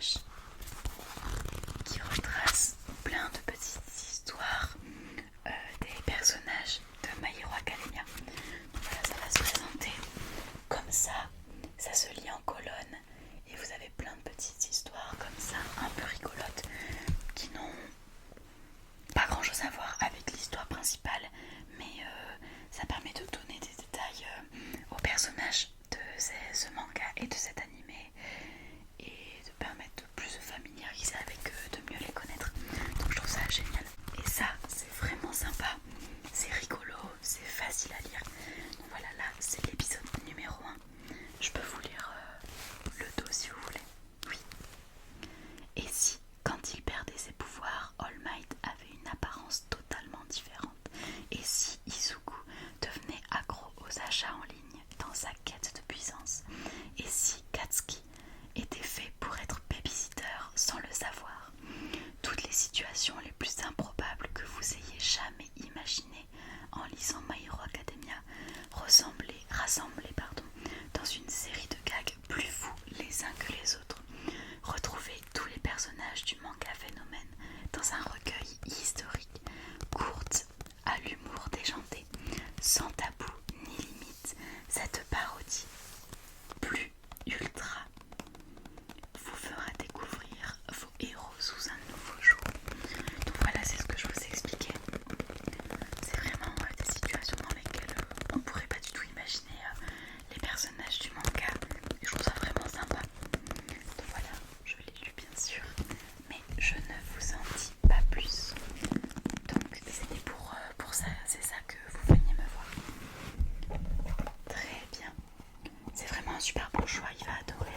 personnages qui retrace plein de petites histoires des personnages de My Hero Academia. Donc voilà, ça va se présenter comme ça se lit en colonne et vous avez plein de petites histoires comme ça, un peu rigolotes, qui n'ont pas grand chose à voir avec l'histoire principale, mais ça permet de donner des détails aux personnages de ce manga et de cet animé et de permettre de plus se familiariser avec eux, de mieux les connaître. Donc je trouve ça génial. Et ça, c'est vraiment sympa, c'est rigolo, c'est facile à lire. Donc voilà, là c'est l'épisode numéro 1. Je peux vous lire le dos si vous voulez. Oui. Et si, quand il perdait ses pouvoirs, All Might avait une apparence totalement différente? Et si Izuku devenait accro aux achats en ligne dans sa quête de puissance? Et si Katsuki était fait pour être babysitter sans le savoir? Toutes les situations les plus improbables que vous ayez jamais imaginées en lisant My Hero Academia rassemblées dans une série de gags plus fous les uns que les autres. Retrouvez tous les personnages du manga Phénomène dans un recueil historique, courte, à l'humour déjanté, sans tabou ni limite. Cette parodie plus ultra vous fera découvrir vos héros sous un nouveau jour. Donc voilà, c'est ce que je vous ai expliqué. C'est vraiment des situations dans lesquelles on ne pourrait pas du tout imaginer les personnages du manga. Et je trouve ça vraiment sympa. Donc voilà, je l'ai lu bien sûr, mais je ne vous en dis pas plus. Donc c'était pour ça, c'est ça que vous veniez me voir. Très bien. C'est vraiment un super bon choix, il va adorer.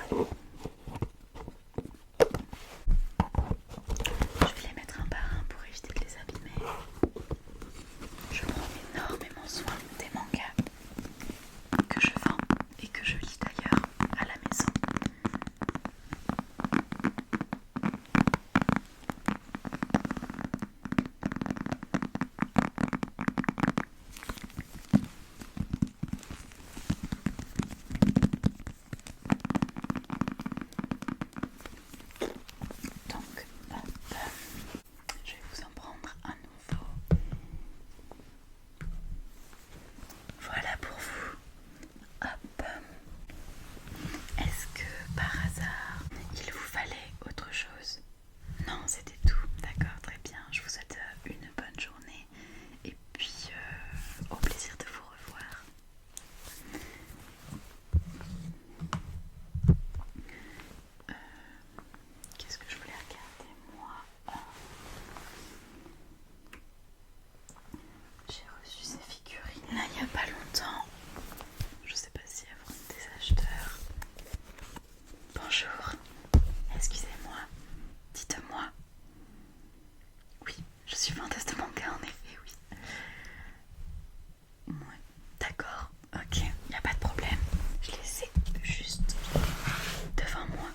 Je vais les mettre un par un pour éviter de les abîmer. Je prends énormément soin des mangas que je vends et que je lis d'ailleurs à la maison. Donc, hop, je vais vous en prendre un nouveau. Voilà pour vous. Hop. Est-ce que par hasard, il vous fallait autre chose? Non, c'était tout. D'accord, très bien. Je vous souhaite une bonne journée et puis au plaisir de vous revoir. Qu'est-ce que je voulais regarder moi? J'ai reçu ces figurines là il n'y a pas longtemps. Je sais pas si elles vont être des acheteurs. Bonjour, excusez-moi, dites-moi. Oui, je suis vendeuse de manga en effet, oui. Ouais, d'accord, ok, il n'y a pas de problème. Je les ai juste devant moi.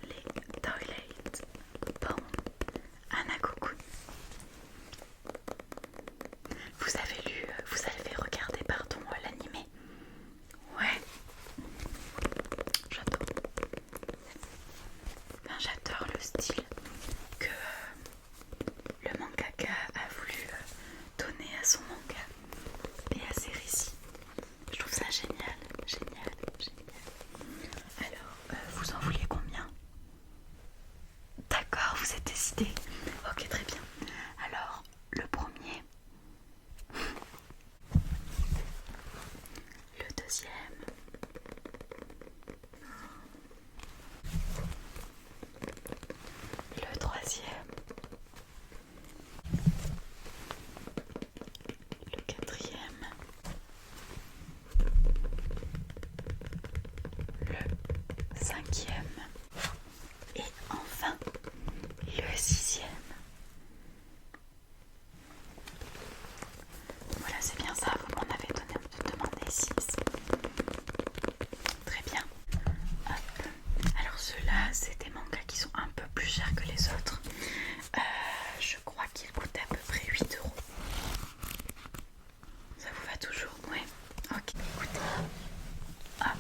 Les Toilet Bon Anakokun. Vous avez regardé, pardon, l'animé? Ouais. J'adore. Enfin, j'adore le style que le mangaka a voulu donner à son manga et à ses récits. Je trouve ça génial, génial, génial. Alors, vous en vouliez combien? D'accord, vous êtes décidé. Ok, très bien. Alors, le premier, le deuxième, le troisième, le quatrième, le cinquième et enfin le sixième. Voilà, c'est bien ça, vous m'en avez demandé 6. Très bien. Hop. Alors ceux-là, c'est des mangas qui sont un peu plus chers que les autres. Je crois qu'ils coûtent à peu près 8 €. Ça vous va toujours? Ouais. Ok, écoutez. Hop.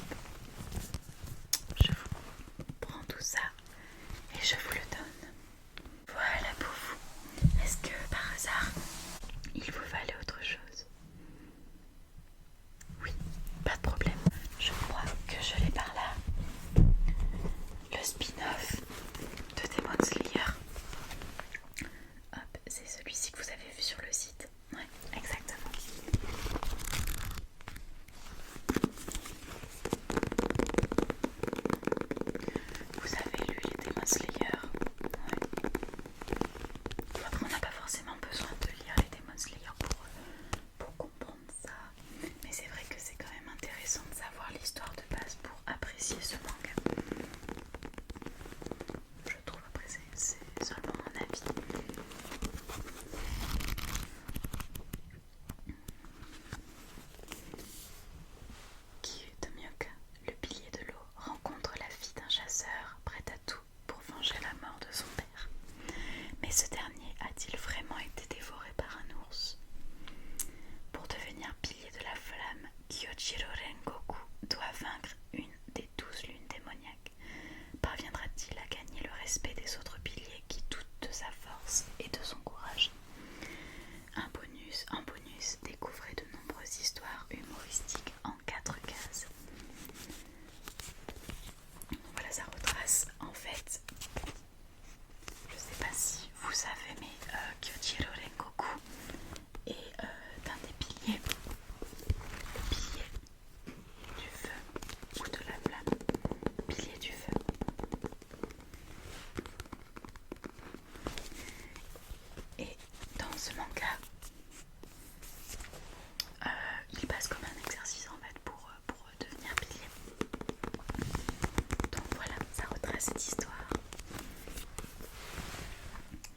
racontera cette histoire.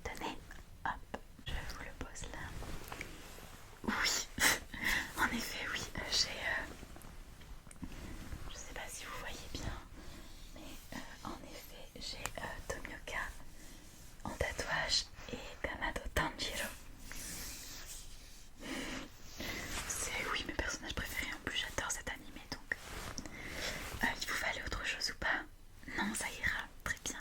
Tenez, hop, je vous le pose là. Oui, en effet, oui, j'ai... je sais pas si vous voyez bien, mais en effet, j'ai Tomioka en tatouage et Kamado Tanjiro. C'est, oui, mes personnages préférés. En plus, j'adore cet animé, donc il vous fallait autre chose ou pas? Non, ça ira, très bien.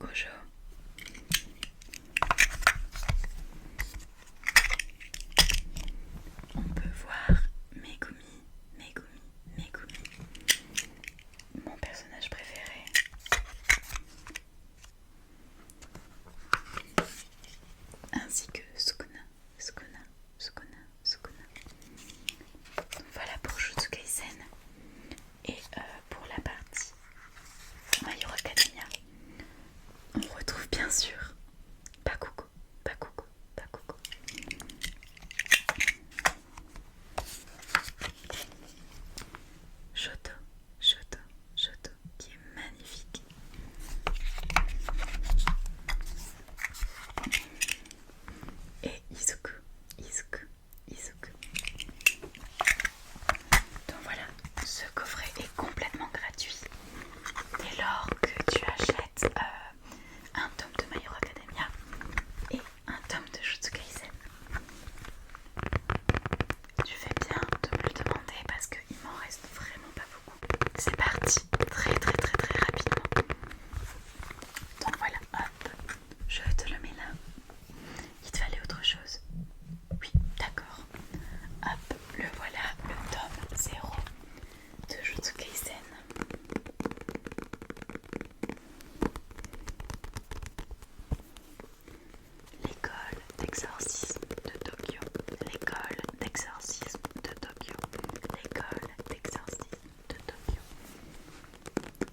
Gojo. On peut voir Megumi, Megumi, Megumi, mon personnage préféré. Ainsi que Sukuna, Sukuna, Sukuna, Sukuna. Donc voilà pour Jujutsu Kaisen. Et pour la partie My Hero Academia, on retrouve bien sûr Bakugo, Bakugo, Bakugo. Shoto, Shoto, Shoto, qui est magnifique. Et Izuku, Izuku, Izuku. Donc voilà, ce coffret est complètement gratuit dès lors que tu achètes un tome de My Hero Academia et un tome de Jujutsu Kaisen. Tu fais bien de me le demander parce qu'il m'en reste vraiment pas beaucoup. C'est parti, très très très très rapidement. Donc voilà, hop, je te le mets là. Il te fallait autre chose? Oui, d'accord. Hop, le voilà, le tome 0 de Jujutsu Kaisen. L'école d'exorcisme de Tokyo. L'école d'exorcisme de Tokyo. L'école d'exorcisme de Tokyo.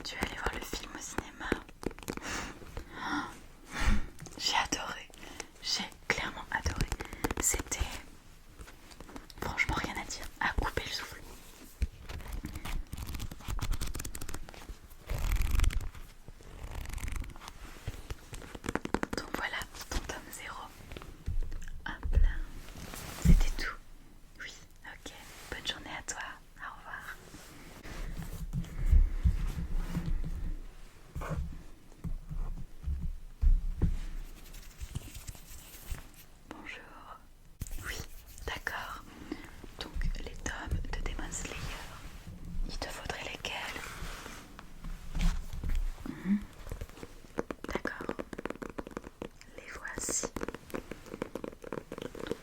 Tu es allé voir le film au cinéma? J'ai adoré. J'ai clairement adoré. C'était franchement rien à dire. À couper le souffle. Donc voilà, ton tome 0. Hop là. C'était tout. Oui, ok. Bonne journée à toi. Au revoir. Bonjour. Oui, d'accord. Donc les tomes de Demon Slayer, il te faudrait lesquels? D'accord. Les voici.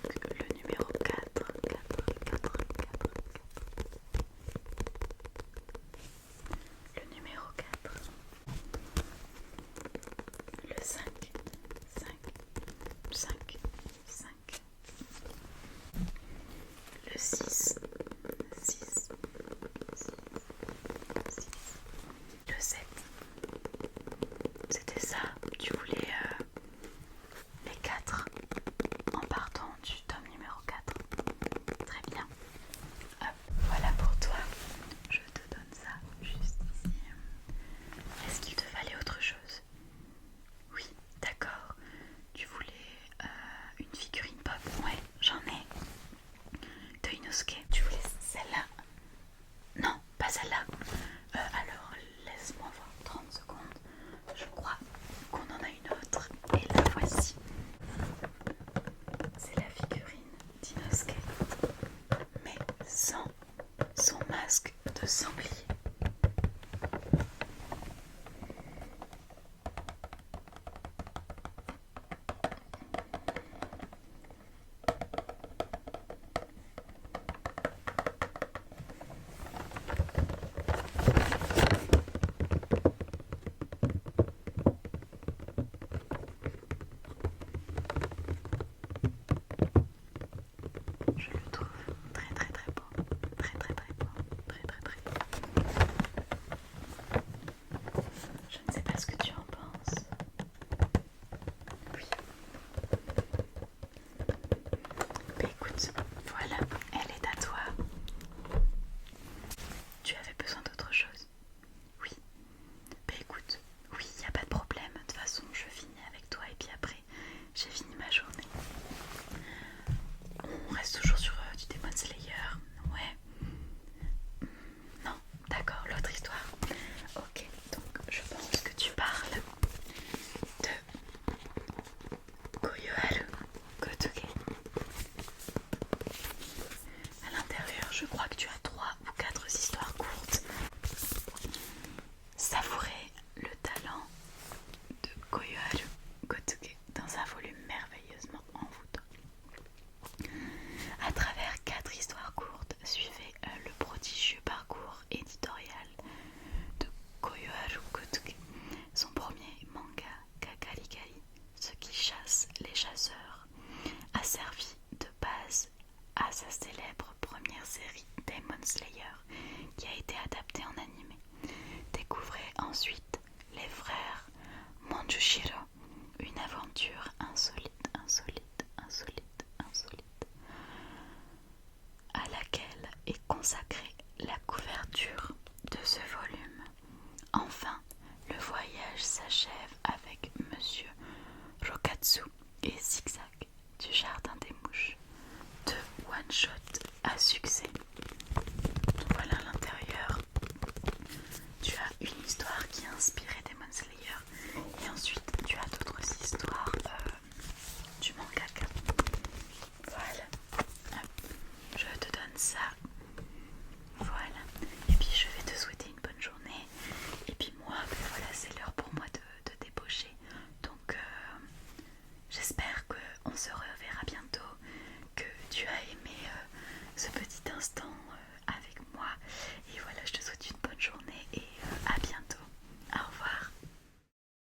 Donc le numéro 4, 4, 4, 4. Le numéro 4. Le 5, 5, 5, 5. Le 6, 6, 6, 6. Le 7. C'était ça, tu voulais les 4 en partant du tome numéro 4. Très bien. Hop, voilà pour toi. Je te donne ça juste ici. Est-ce qu'il te fallait autre chose? Oui, d'accord. Tu voulais se reverra.